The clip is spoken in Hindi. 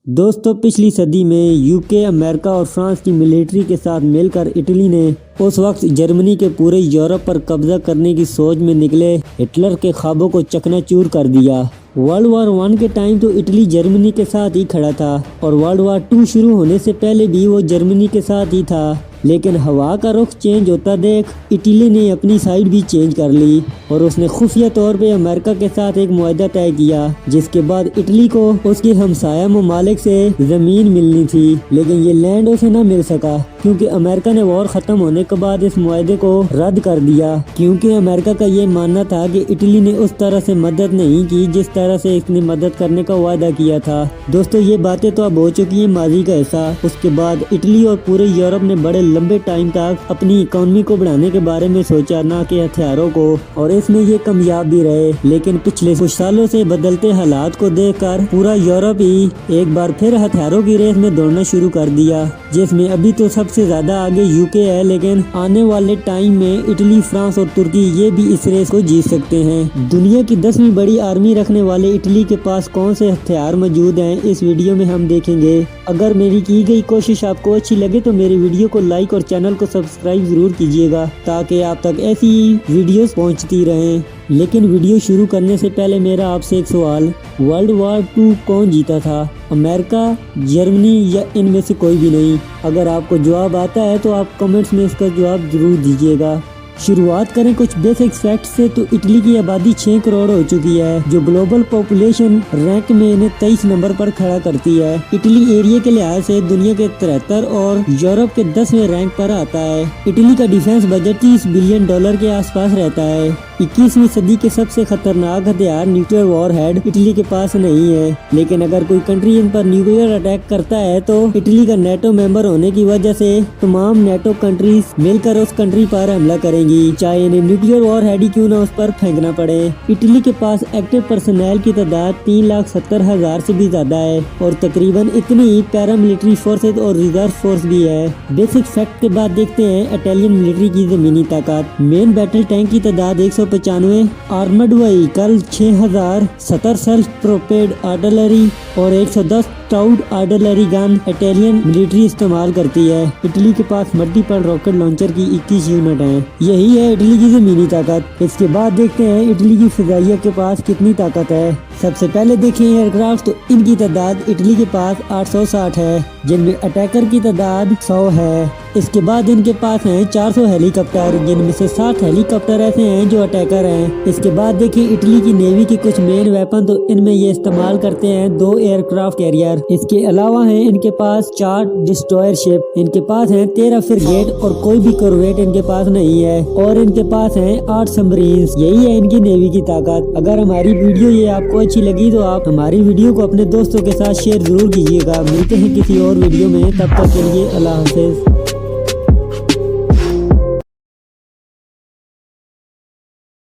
दोस्तों पिछली सदी में यूके, अमेरिका और फ्रांस की मिलिट्री के साथ मिलकर इटली ने उस वक्त जर्मनी के पूरे यूरोप पर कब्जा करने की सोच में निकले हिटलर के ख्वाबों को चकनाचूर कर दिया। वर्ल्ड वॉर 1 के टाइम तो इटली जर्मनी के साथ ही खड़ा था और वर्ल्ड वॉर 2 शुरू होने से पहले भी वो जर्मनी के साथ ही था, लेकिन हवा का रुख चेंज होता देख इटली ने अपनी साइड भी चेंज कर ली और उसने खुफिया तौर पे अमेरिका के साथ एक मुआहदा तय किया, जिसके बाद इटली को उसके हमसाया ममालिक से जमीन मिलनी थी, लेकिन ये लैंड उसे न मिल सका क्योंकि अमेरिका ने वॉर खत्म होने के बाद इस मुआहदे को रद्द कर दिया, क्योंकि अमेरिका का ये मानना था कि इटली ने उस तरह से मदद नहीं की जिस तरह से इसने मदद करने का वादा किया था। दोस्तों ये बातें तो अब हो चुकी है माजी का हिस्सा। उसके बाद इटली और पूरे यूरोप ने बड़े लंबे टाइम तक अपनी इकोनॉमी को बढ़ाने के बारे में सोचा, ना कि हथियारों को, और इसमें ये कामयाब भी रहे। लेकिन पिछले कुछ सालों से बदलते हालात को देखकर पूरा यूरोप ही एक बार फिर हथियारों की रेस में दौड़ना शुरू कर दिया, जिसमें अभी तो सबसे ज्यादा आगे यूके है, लेकिन आने वाले टाइम में इटली, फ्रांस और तुर्की ये भी इस रेस को जीत सकते हैं। दुनिया की 10वीं बड़ी आर्मी रखने वाले इटली के पास कौन से हथियार मौजूद हैं, इस वीडियो में हम देखेंगे। अगर मेरी की गई कोशिश आपको अच्छी लगे तो मेरी वीडियो को लाइक और चैनल को सब्सक्राइब जरूर कीजिएगा ताकि आप तक ऐसी वीडियोस पहुंचती रहें। लेकिन वीडियो शुरू करने से पहले मेरा आपसे एक सवाल, वर्ल्ड वॉर 2 कौन जीता था, अमेरिका, जर्मनी या इनमें से कोई भी नहीं? अगर आपको जवाब आता है तो आप कमेंट्स में इसका जवाब जरूर दीजिएगा। शुरुआत करें कुछ बेसिक फैक्ट से तो इटली की आबादी 6 करोड़ हो चुकी है, जो ग्लोबल पॉपुलेशन रैंक में इन्हें 23 नंबर पर खड़ा करती है। इटली एरिया के लिहाज से दुनिया के 73 और यूरोप के 10वें रैंक पर आता है। इटली का डिफेंस बजट $30 बिलियन के आसपास रहता है। 21वीं सदी के सबसे खतरनाक हथियार न्यूक्लियर वॉरहेड इटली के पास नहीं है, लेकिन अगर कोई कंट्री इन पर न्यूक्लियर अटैक करता है तो इटली का नेटो मेंबर होने की वजह से तमाम नेटो कंट्रीज मिलकर उस कंट्री पर हमला करेंगी, चाहे इन्हें न्यूक्लियर वॉरहेड ही क्यों न उस पर फेंकना पड़े। इटली के पास एक्टिव पर्सनल की तादाद 3,70,000 से भी ज्यादा है और तकरीबन इतनी ही पैरामिलिट्री फोर्सेज और रिजर्व फोर्स भी है। बेसिक फैक्ट के बाद देखते हैं इटालियन मिलिट्री की जमीनी ताकत। मेन बैटल टैंक की तादाद 195, armoured vehicle 6000, 70 self prepaid artillery और 110 स्टाउड आर्टिलरी गन इटालियन मिलिट्री इस्तेमाल करती है। इटली के पास मल्टीपल रॉकेट लॉन्चर की 21 यूनिट हैं। यही है इटली की जमीनी ताकत। इसके बाद देखते हैं इटली की फिजाइया के पास कितनी ताकत है। सबसे पहले देखें एयरक्राफ्ट, तो इनकी तादाद इटली के पास 860 है, जिनमें अटैकर की तादाद 100 है। इसके बाद इनके पास हैं 400 हेलीकॉप्टर, जिनमें से 60 हेलीकॉप्टर ऐसे हैं जो अटैकर हैं। इसके बाद देखिए इटली की नेवी की कुछ मेन वेपन, तो इनमें ये इस्तेमाल करते हैं 2 एयरक्राफ्ट कैरियर। इसके अलावा हैं इनके पास 4 डिस्ट्रॉयर शिप, इनके पास हैं 13 फ्रिगेट और कोई भी कॉर्वेट इनके पास नहीं है, और इनके पास हैं 8 सबमरीन्स। यही है इनकी नेवी की ताकत। अगर हमारी वीडियो ये आपको अच्छी लगी तो आप हमारी वीडियो को अपने दोस्तों के साथ शेयर जरूर कीजिएगा। मिलते हैं किसी और वीडियो में, तब तक के लिए अल्लाह हाफिज।